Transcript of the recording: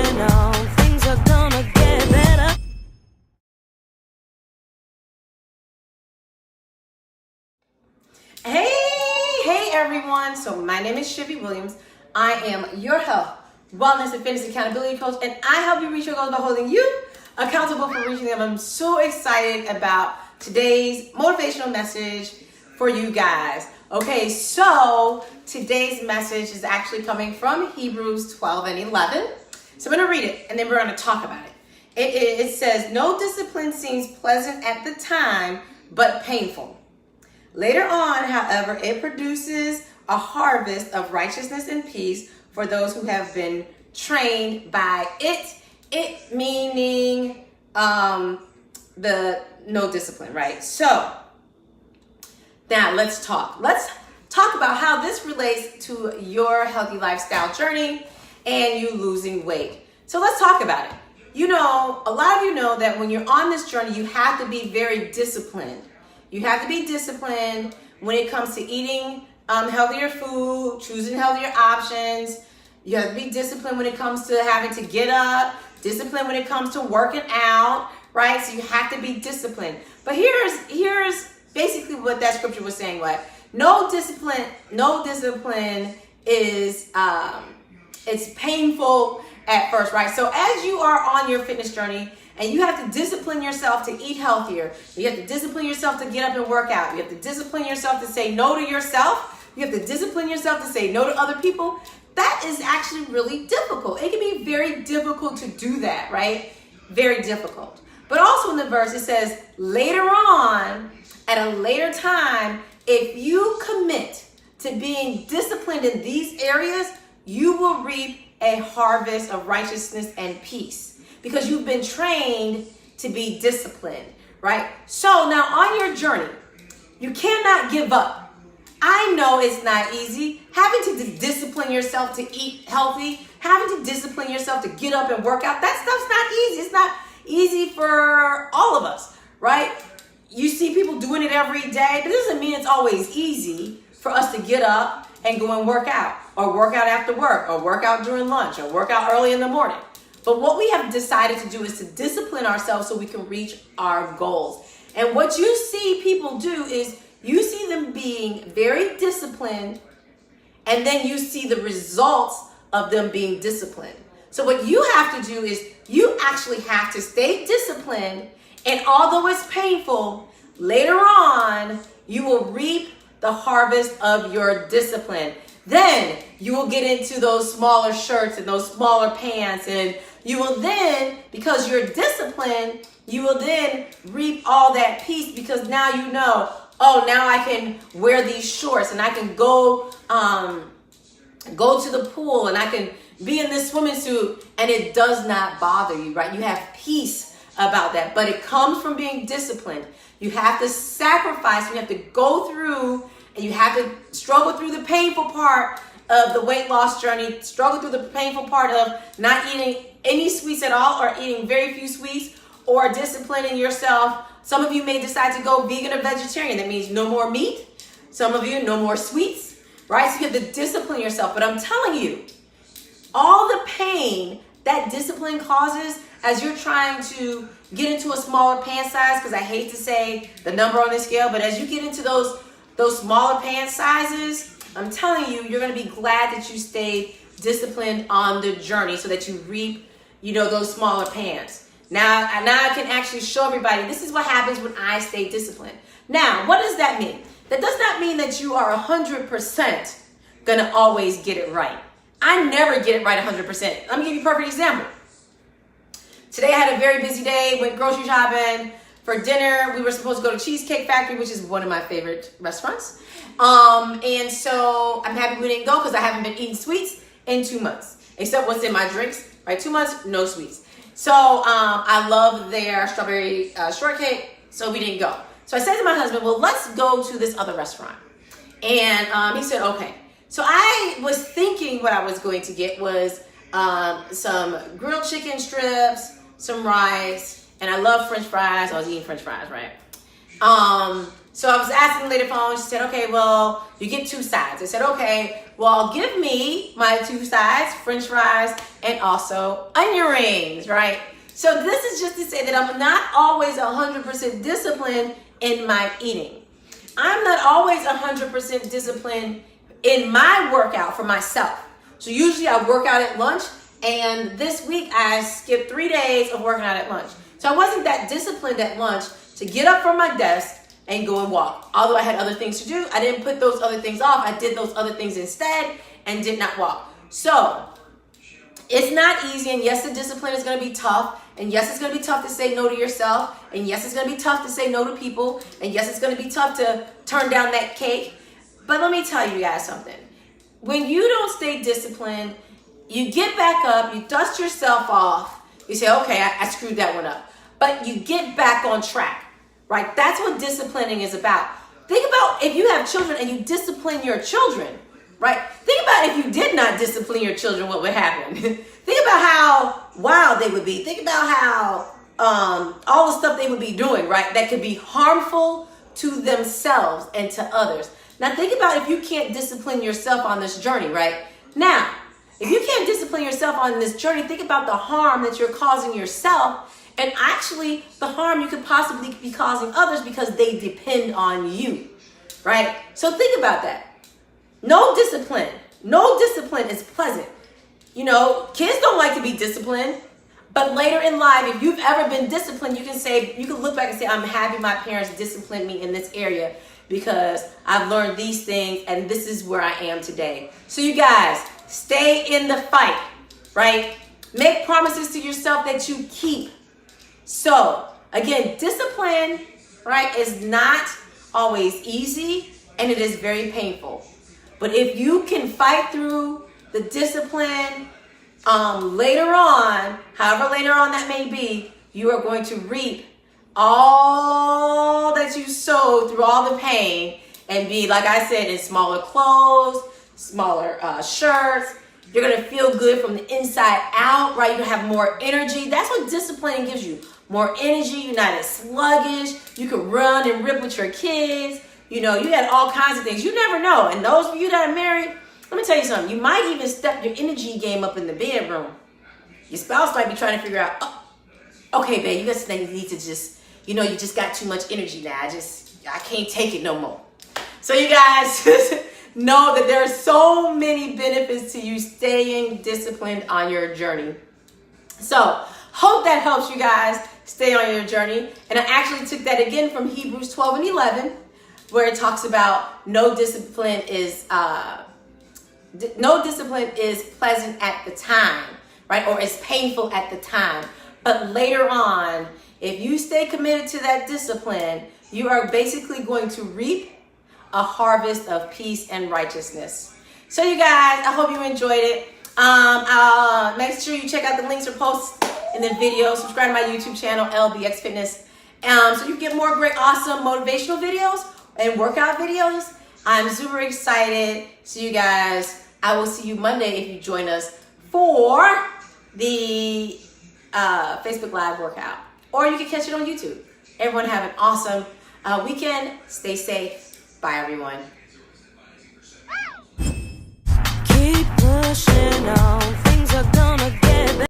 going on. Things are gonna get better. Hey everyone. So my name is Shivy Williams. I am your health, wellness, and fitness accountability coach, and I help you reach your goals by holding you accountable for reaching them. I'm so excited about today's motivational message for you guys. Okay, so today's message is actually coming from Hebrews 12 and 11. So I'm going to read it, and then we're going to talk about it. It says, "No discipline seems pleasant at the time, but painful. Later on, however, it produces a harvest of righteousness and peace for those who have been trained by it." It meaning the no discipline, right? So now let's talk. Let's talk about how this relates to your healthy lifestyle journey and you losing weight. So let's talk about it. You know, a lot of you know that when you're on this journey, you have to be very disciplined. You have to be disciplined when it comes to eating healthier food, choosing healthier options. You have to be disciplined when it comes to having to get up, disciplined when it comes to working out, right? So you have to be disciplined. But here's basically what that scripture was saying. What? No discipline is it's painful at first, right? So as you are on your fitness journey, and you have to discipline yourself to eat healthier. You have to discipline yourself to get up and work out. You have to discipline yourself to say no to yourself. You have to discipline yourself to say no to other people. That is actually really difficult. It can be very difficult to do that, right? Very difficult. But also in the verse, it says, later on, at a later time, if you commit to being disciplined in these areas, you will reap a harvest of righteousness and peace. Because you've been trained to be disciplined, right? So now on your journey, you cannot give up. I know it's not easy. Having to discipline yourself to eat healthy, having to discipline yourself to get up and work out, that stuff's not easy. It's not easy for all of us, right? You see people doing it every day, but it doesn't mean it's always easy for us to get up and go and work out, or work out after work, or work out during lunch, or work out early in the morning. But what we have decided to do is to discipline ourselves so we can reach our goals. And what you see people do is you see them being very disciplined, and then you see the results of them being disciplined. So what you have to do is you actually have to stay disciplined, and although it's painful, later on you will reap the harvest of your discipline. Then you will get into those smaller shirts and those smaller pants, and you will then, because you're disciplined, you will then reap all that peace, because now you know, oh, now I can wear these shorts and I can go to the pool and I can be in this swimming suit and it does not bother you, right? You have peace about that, but it comes from being disciplined. You have to sacrifice, you have to go through, and you have to struggle through the painful part of the weight loss journey, struggle through the painful part of not eating any sweets at all, or eating very few sweets, or disciplining yourself. Some of you may decide to go vegan or vegetarian. That means no more meat. Some of you, no more sweets, right? So you have to discipline yourself. But I'm telling you, all the pain that discipline causes as you're trying to get into a smaller pant size, because I hate to say the number on the scale, but as you get into those smaller pant sizes, I'm telling you, you're going to be glad that you stayed disciplined on the journey so that you reap, those smaller pants. Now I can actually show everybody, this is what happens when I stay disciplined. Now, what does that mean? That does not mean that you are 100% going to always get it right. I never get it right 100%. Let me give you a perfect example. Today I had a very busy day, went grocery shopping. For dinner, we were supposed to go to Cheesecake Factory, which is one of my favorite restaurants. And so I'm happy we didn't go, because I haven't been eating sweets in 2 months, except what's in my drinks, right? 2 months, no sweets. So I love their strawberry shortcake, so we didn't go. So I said to my husband, well, let's go to this other restaurant. And he said, okay. So I was thinking what I was going to get was some grilled chicken strips, some rice, and I love French fries. I was eating French fries, right? So I was asking the lady phone. She said, okay, well, you get 2 sides. I said, okay, well, give me my 2 sides, French fries, and also onion rings, right? So this is just to say that I'm not always 100% disciplined in my eating. I'm not always 100% disciplined in my workout for myself. So usually I work out at lunch, and this week I skipped 3 days of working out at lunch. So I wasn't that disciplined at lunch to get up from my desk and go and walk. Although I had other things to do, I didn't put those other things off. I did those other things instead and did not walk. So it's not easy, and yes, the discipline is going to be tough, and yes, it's going to be tough to say no to yourself, and yes, it's going to be tough to say no to people, and yes, it's going to be tough to turn down that cake. But let me tell you guys something. When you don't stay disciplined, you get back up, you dust yourself off, you say, okay, I screwed that one up. But you get back on track. Right? That's what disciplining is about. Think about if you have children and you discipline your children, right? Think about if you did not discipline your children, what would happen? Think about how wild they would be. Think about how all the stuff they would be doing, right? That could be harmful to themselves and to others. Now think about if you can't discipline yourself on this journey, right? Now, if you can't discipline yourself on this journey, think about the harm that you're causing yourself, and actually the harm you could possibly be causing others because they depend on you, right? So think about that. No discipline is pleasant. You know, kids don't like to be disciplined, but later in life, if you've ever been disciplined, you can look back and say, I'm happy my parents disciplined me in this area because I've learned these things and this is where I am today. So you guys, stay in the fight, right? Make promises to yourself that you keep. So, again, discipline, right, is not always easy, and it is very painful. But if you can fight through the discipline later on, however later on that may be, you are going to reap all that you sowed through all the pain and be, like I said, in smaller clothes, smaller shirts. You're going to feel good from the inside out, right? You're going to have more energy. That's what disciplining gives you. More energy. You're not as sluggish. You can run and rip with your kids. You know, you got all kinds of things. You never know. And those of you that are married, let me tell you something. You might even step your energy game up in the bedroom. Your spouse might be trying to figure out, oh, okay, babe, you just need to just, you know, you just got too much energy now. I can't take it no more. So you guys know that there are so many benefits to you staying disciplined on your journey. So hope that helps you guys stay on your journey. And I actually took that again from Hebrews 12 and 11, where it talks about no discipline is pleasant at the time, right? Or is painful at the time. But later on, if you stay committed to that discipline, you are basically going to reap a harvest of peace and righteousness. So you guys, I hope you enjoyed it. Make sure you check out the links or posts in the video. Subscribe to my YouTube channel, LBX Fitness, so you get more great, awesome motivational videos and workout videos. I'm super excited. So you guys, I will see you Monday if you join us for the Facebook Live workout, or you can catch it on YouTube. Everyone have an awesome weekend. Stay safe. Bye, everyone. Keep pushing on. Things are gonna